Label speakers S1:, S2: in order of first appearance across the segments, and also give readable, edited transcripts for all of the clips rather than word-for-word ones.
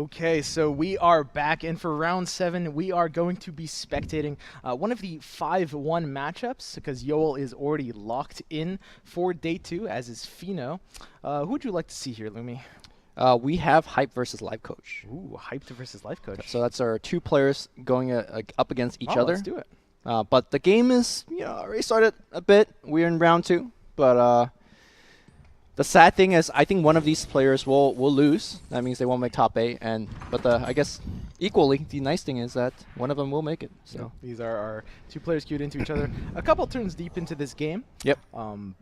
S1: Okay, so we are back, and for round 7, we are going to be spectating one of the 5-1 matchups, because Yoel is already locked in for day 2, as is Fino. Who would you like to see here, Lumi?
S2: We have Hype versus Lifecoach.
S1: Ooh, Hyped versus Lifecoach.
S2: So that's our 2 players going up against each other.
S1: Let's do it.
S2: But the game is, already started a bit. We're in round 2, but the sad thing is, I think one of these players will lose. That means they won't make top 8. But I guess equally, the nice thing is that one of them will make it. So
S1: Yep. These are our 2 players queued into each other. A couple turns deep into this game.
S2: Yep.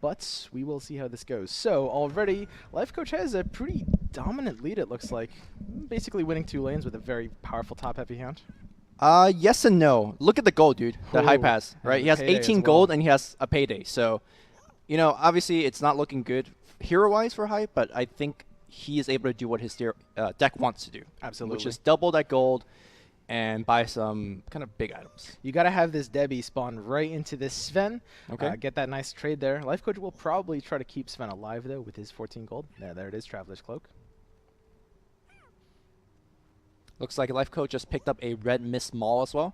S1: But we will see how this goes. So already, Lifecoach has a pretty dominant lead, it looks like. Basically winning 2 lanes with a very powerful top-heavy hand.
S2: Yes and no. Look at the gold, dude, that Hype has, right? He has
S1: Payday
S2: 18
S1: as
S2: gold
S1: well.
S2: and he has a payday. So, obviously it's not looking good hero-wise for Hype, but I think he is able to do what his deck wants to do.
S1: Absolutely.
S2: Which is double that gold and buy some kind of big items.
S1: You got to have this Debbie spawn right into this Sven.
S2: Okay.
S1: Get that nice trade there. Lifecoach will probably try to keep Sven alive, though, with his 14 gold. There it is, Traveler's Cloak.
S2: Looks like Lifecoach just picked up a red Mist Maul as well.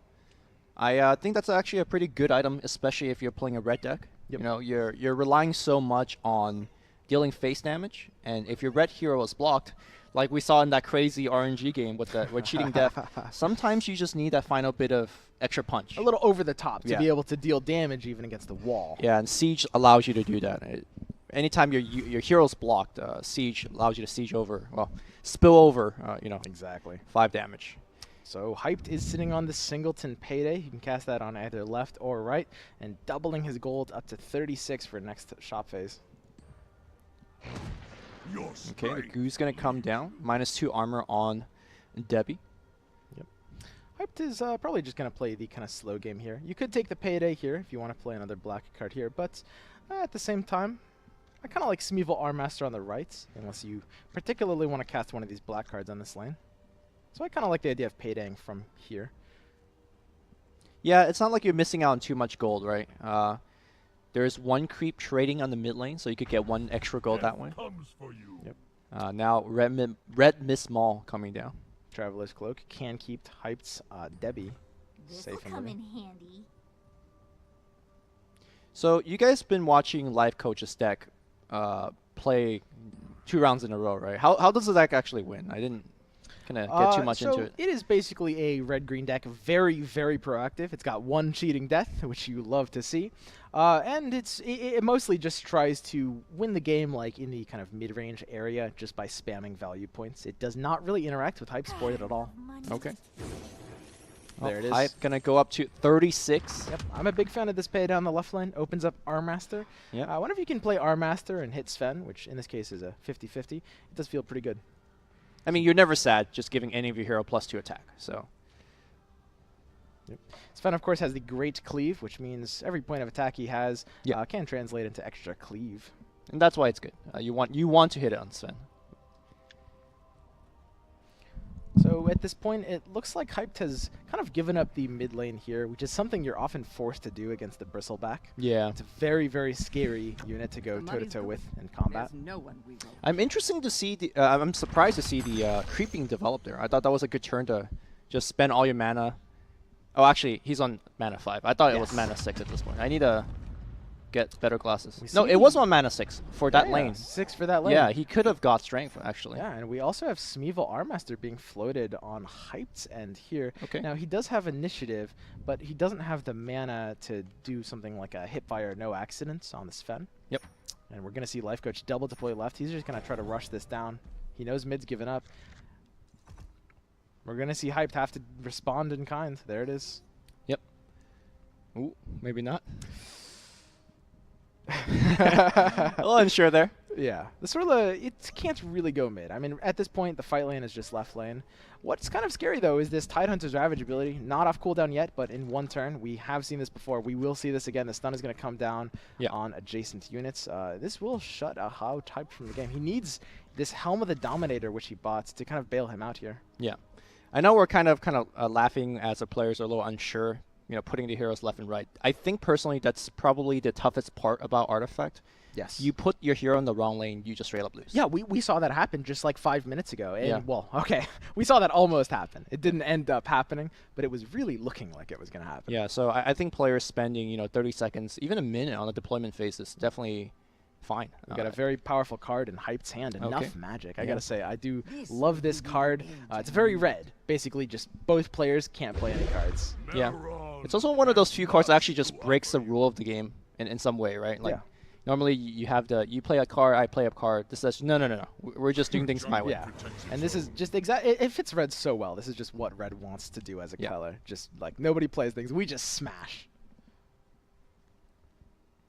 S2: I think that's actually a pretty good item, especially if you're playing a red deck.
S1: Yep.
S2: You're relying so much on dealing face damage, and if your red hero is blocked, like we saw in that crazy RNG game with cheating death, sometimes you just need that final bit of extra punch.
S1: A little over the top to
S2: Yeah.
S1: be able to deal damage even against the wall.
S2: Yeah, and Siege allows you to do that. Anytime your hero's blocked, Siege allows you to siege over, spill over,
S1: Exactly.
S2: 5 damage.
S1: So Hyped is sitting on the Singleton Payday. You can cast that on either left or right, and doubling his gold up to 36 for next shop phase.
S2: Okay, the Goo's going to come down. -2 armor on Debbie.
S1: Yep. Hyped is probably just going to play the kind of slow game here. You could take the Payday here if you want to play another black card here, but at the same time, I kind of like Smeevil Armmaster on the right, unless you particularly want to cast one of these black cards on this lane. So I kind of like the idea of paydaying from here.
S2: Yeah, it's not like you're missing out on too much gold, right? There's 1 creep trading on the mid lane, so you could get 1 extra gold that way.
S1: Yep.
S2: Now red Mist Maul coming down.
S1: Traveler's Cloak can keep Hyped's Debbie
S3: This'll
S1: safe and
S3: come
S1: living.
S3: in handy.
S2: So you guys been watching Lifecoach's deck play 2 rounds in a row, right? How does the deck actually win? I didn't kind of get too much into it.
S1: It is basically a red-green deck, very, very proactive. It's got 1 cheating death, which you love to see. And it mostly just tries to win the game like in the kind of mid-range area just by spamming value points. It does not really interact with Hype's board at all.
S2: Okay.
S1: There it is.
S2: Hype going to go up to 36.
S1: Yep, I'm a big fan of this pay down the left lane. Opens up Armmaster.
S2: Yep.
S1: Whenever you can play Armmaster and hit Sven, which in this case is a 50-50, it does feel pretty good.
S2: I mean, you're never sad just giving any of your hero +2 attack. So
S1: Yep. Sven, of course, has the Great Cleave, which means every point of attack he has can translate into extra cleave.
S2: and that's why it's good. You want to hit it on Sven.
S1: So at this point, it looks like Hyped has kind of given up the mid lane here, which is something you're often forced to do against the Bristleback.
S2: Yeah.
S1: It's a very, very scary unit to go toe-to-toe with in combat.
S2: I'm I'm surprised to see the creeping develop there. I thought that was a good turn to just spend all your mana. Oh, actually, he's on mana 5. I thought it was mana 6 at this point. I need to get better glasses. No, it was on mana 6 for that lane.
S1: 6 for that lane.
S2: Yeah, he could have got strength, actually.
S1: Yeah, and we also have Smeevil Armmaster being floated on Hyped's end here.
S2: Okay.
S1: Now, he does have initiative, but he doesn't have the mana to do something like a hipfire no accidents on the Sven.
S2: Yep.
S1: And we're going to see Lifecoach double deploy left. He's just going to try to rush this down. He knows mid's given up. We're going to see Hyped have to respond in kind. There it is.
S2: Yep. Ooh, maybe not. A little unsure there.
S1: Yeah, the Sorla, it can't really go mid. I mean, at this point, the fight lane is just left lane. What's kind of scary, though, is this Tidehunter's Ravage ability. Not off cooldown yet, but in 1 turn. We have seen this before. We will see this again. The stun is going to come down on adjacent units. This will shut Ahau Type from the game. He needs this Helm of the Dominator, which he bought, to kind of bail him out here.
S2: Yeah. I know we're kind of laughing as the players are a little unsure putting the heroes left and right. I think personally that's probably the toughest part about Artifact.
S1: Yes.
S2: You put your hero in the wrong lane, you just straight up lose.
S1: Yeah, we saw that happen just like 5 minutes ago. And,
S2: Yeah.
S1: well, okay, we saw that almost happen. It didn't end up happening, but it was really looking like it was going to happen.
S2: Yeah, so I think players spending 30 seconds, even a minute on the deployment phase is definitely fine.
S1: We got a very powerful card in Hyped's hand, Enough
S2: Okay.
S1: Magic. I
S2: Yeah.
S1: gotta say, I do love this card. It's very red. Basically, just both players can't play any cards.
S2: Yeah. It's also one of those few cards that actually just breaks the rule of the game in some way, right? Like
S1: Yeah.
S2: normally you have you play a card, I play a card. This says no. We're just doing things my way.
S1: Yeah, and this is just it fits red so well. This is just what red wants to do as a
S2: Yeah.
S1: color. Just like nobody plays things, we just smash.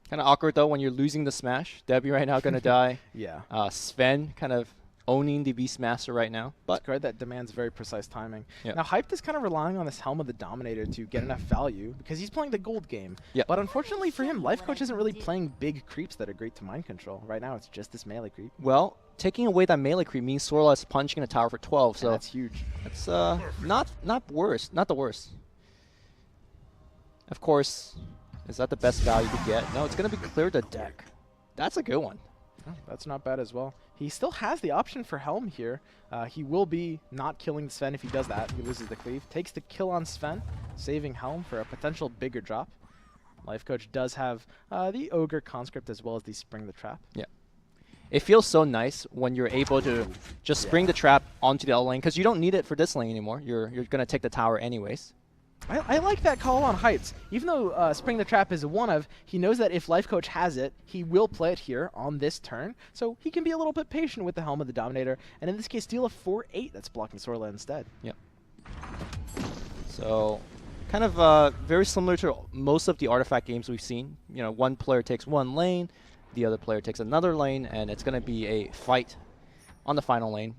S2: Kind of awkward though when you're losing the smash. Debbie right now gonna die.
S1: Yeah.
S2: Sven kind of owning the Beastmaster right now.
S1: It's
S2: But
S1: a card that demands very precise timing.
S2: Yeah.
S1: Now, Hyped is kind of relying on this Helm of the Dominator to get enough value because he's playing the gold game.
S2: Yeah.
S1: But unfortunately for him, Lifecoach isn't really playing big creeps that are great to mind control. Right now, it's just this melee creep.
S2: well, taking away that melee creep means Sorla is punching a tower for 12.
S1: And
S2: So
S1: that's huge.
S2: it's not the worst. Of course, is that the best value to get? No, it's gonna be clear the deck. That's a good one.
S1: Oh, that's not bad as well. He still has the option for Helm here. He will be not killing Sven if he does that. He loses the cleave. Takes the kill on Sven, saving Helm for a potential bigger drop. Lifecoach does have the Ogre Conscript as well as the Spring the Trap.
S2: Yeah. It feels so nice when you're able to just spring the trap onto the other lane because you don't need it for this lane anymore. You're gonna take the tower anyways.
S1: I like that call on Heights. Even though Spring the Trap is a one-of, he knows that if Lifecoach has it, he will play it here on this turn, so he can be a little bit patient with the Helm of the Dominator, and in this case, steal a 4/8 that's blocking Sorla instead.
S2: Yeah. So, kind of very similar to most of the Artifact games we've seen. One player takes one lane, the other player takes another lane, and it's going to be a fight on the final lane.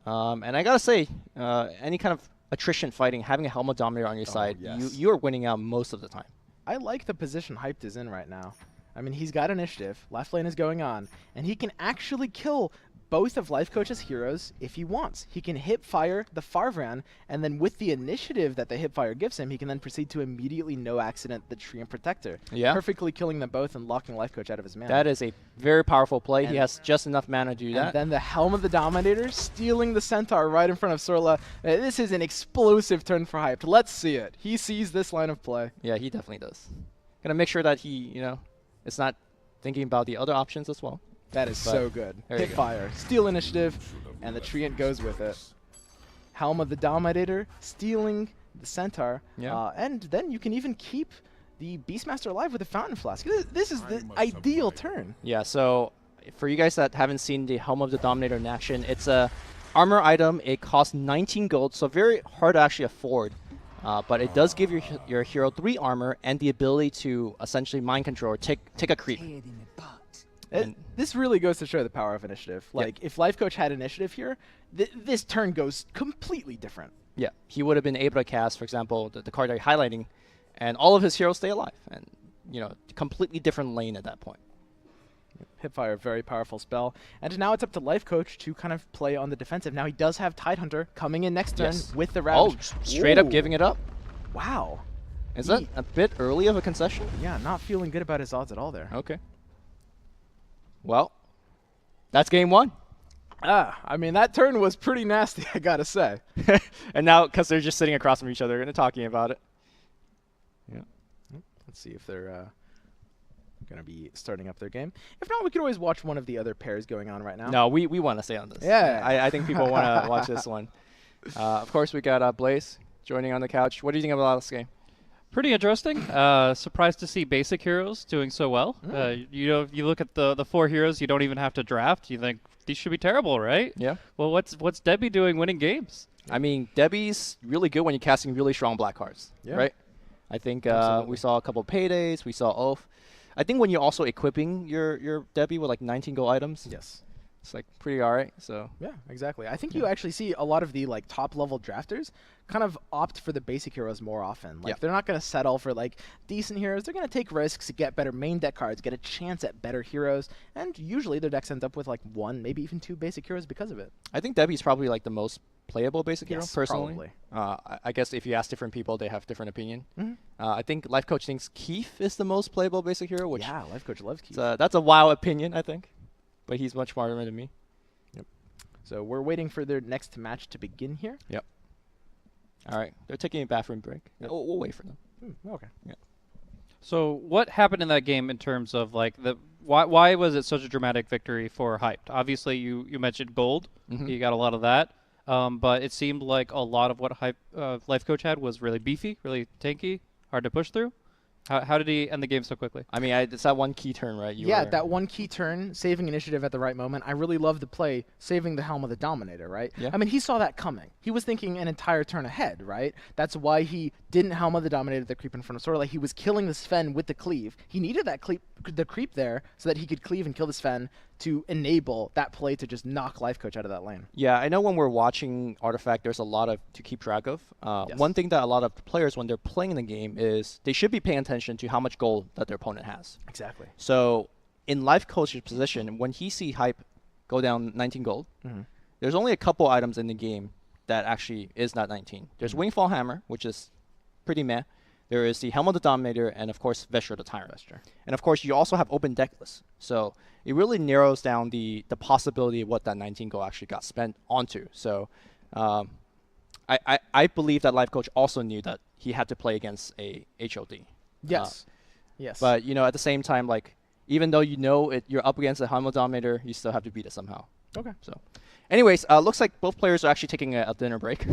S2: And I gotta say, any kind of attrition fighting, having a Helm of Dominator on your side,
S1: yes.
S2: you are winning out most of the time.
S1: I like the position Hyped is in right now. I mean, he's got initiative, left lane is going on, and he can actually kill both of Lifecoach's heroes if he wants. He can hip fire the Farvran, and then with the initiative that the hip fire gives him, he can then proceed to immediately no accident the Tree and Protector.
S2: Yeah.
S1: Perfectly killing them both and locking Lifecoach out of his mana.
S2: That is a very powerful play. He
S1: And-
S2: has just enough mana to do
S1: And
S2: that.
S1: then the Helm of the Dominator stealing the Centaur right in front of Sorla. This is an explosive turn for Hyped. Let's see it. He sees this line of play.
S2: Yeah, he definitely does. Gonna make sure that he, is not thinking about the other options as well.
S1: That is
S2: But
S1: so good.
S2: there you
S1: Hit
S2: go.
S1: fire, steal initiative, and the Treant goes with it. Helm of the Dominator, stealing the Centaur,
S2: Yeah.
S1: and then you can even keep the Beastmaster alive with a Fountain Flask. This is the ideal turn.
S2: Yeah, so for you guys that haven't seen the Helm of the Dominator in action, it's a armor item. It costs 19 gold, so very hard to actually afford. But it does give your hero 3 armor and the ability to essentially mind control or take a creep. And-
S1: This really goes to show the power of initiative.
S2: Yep.
S1: Like, if Lifecoach had initiative here, this turn goes completely different.
S2: Yeah, he would have been able to cast, for example, the card that you're highlighting, and all of his heroes stay alive. And, completely different lane at that point.
S1: Hipfire, very powerful spell. And now it's up to Lifecoach to kind of play on the defensive. Now he does have Tidehunter coming in next turn
S2: Yes.
S1: with the Ravage.
S2: Straight up
S1: Ooh.
S2: giving it up.
S1: Wow.
S2: Is that a bit early of a concession?
S1: Yeah, not feeling good about his odds at all there.
S2: Okay. Well, that's game 1.
S1: I mean, that turn was pretty nasty, I gotta say.
S2: And now, because they're just sitting across from each other and talking about it. Yeah.
S1: Let's see if they're going to be starting up their game. If not, we could always watch one of the other pairs going on right now.
S2: No, we want to stay on this.
S1: Yeah.
S2: I think people want to watch this one. Of course, we got Blaze joining on the couch. What do you think about this game?
S3: Pretty interesting. Surprised to see basic heroes doing so well. You look at the 4 heroes you don't even have to draft. You think these should be terrible, right?
S2: Yeah.
S3: Well, what's Debbie doing winning games?
S2: I mean, Debbie's really good when you're casting really strong black cards,
S1: Yeah.
S2: right? I think
S1: Absolutely.
S2: we saw a couple of Paydays. We saw Oath. I think when you're also equipping your Debbie with like 19 gold items,
S1: Yes.
S2: it's like pretty all right. So
S1: Yeah, exactly. I think you actually see a lot of the like top level drafters kind of opt for the basic heroes more often. Like
S2: Yeah.
S1: they're not going to settle for like decent heroes. They're going to take risks, get better main deck cards, get a chance at better heroes, and usually their decks end up with like 1, maybe even 2 basic heroes because of it.
S2: I think Debbie's probably like the most playable basic hero,
S1: Yes,
S2: personally.
S1: probably.
S2: I guess if you ask different people, they have different opinion.
S1: Mhm.
S2: I think Lifecoach thinks Keith is the most playable basic hero, which
S1: Yeah, Lifecoach loves Keith.
S2: that's a wild opinion, I think. But he's much smarter than me.
S1: So we're waiting for their next match to begin here.
S2: All right, they're taking a bathroom break. We'll wait for them.
S1: Okay.
S3: So what happened in that game in terms of like why was it such a dramatic victory for Hyped? Obviously, you mentioned gold.
S2: Mhm.
S3: You got a lot of that. But it seemed like a lot of what Lifecoach had was really beefy, really tanky, hard to push through. How did he end the game so quickly?
S2: I mean, it's that one key turn, right?
S1: Yeah, that one key turn, saving initiative at the right moment. I really love the play, saving the helm of the Dominator, right?
S2: Yeah.
S1: I mean, he saw that coming. He was thinking an entire turn ahead, right? That's why he didn't helm of the Dominator the creep in front of Sora. Like, he was killing the Sven with the cleave. He needed that the creep there so that he could cleave and kill the Sven to enable that play to just knock Lifecoach out of that lane.
S2: Yeah, I know when we're watching Artifact, there's a lot to keep track of.
S1: Yes.
S2: One thing that a lot of players, when they're playing the game, is they should be paying attention to how much gold that their opponent has.
S1: Exactly.
S2: So in Lifecoach's position, when he see Hype go down 19 gold, there's only a couple items in the game that actually is not 19. There's Wingfall Hammer, which is pretty meh. There is the Helm of the Dominator, and of course, Vesture the Tyrant. And of course, you also have open deck lists. So it really narrows down the possibility of what that 19 gold actually got spent onto. So I believe that Lifecoach also knew that he had to play against a HOD.
S1: Yes. Yes.
S2: But, you know, at the same time, like, even though you know you're up against a Helm of the Dominator, you still have to beat it somehow.
S1: Okay.
S2: So, anyways, looks like both players are actually taking a dinner break.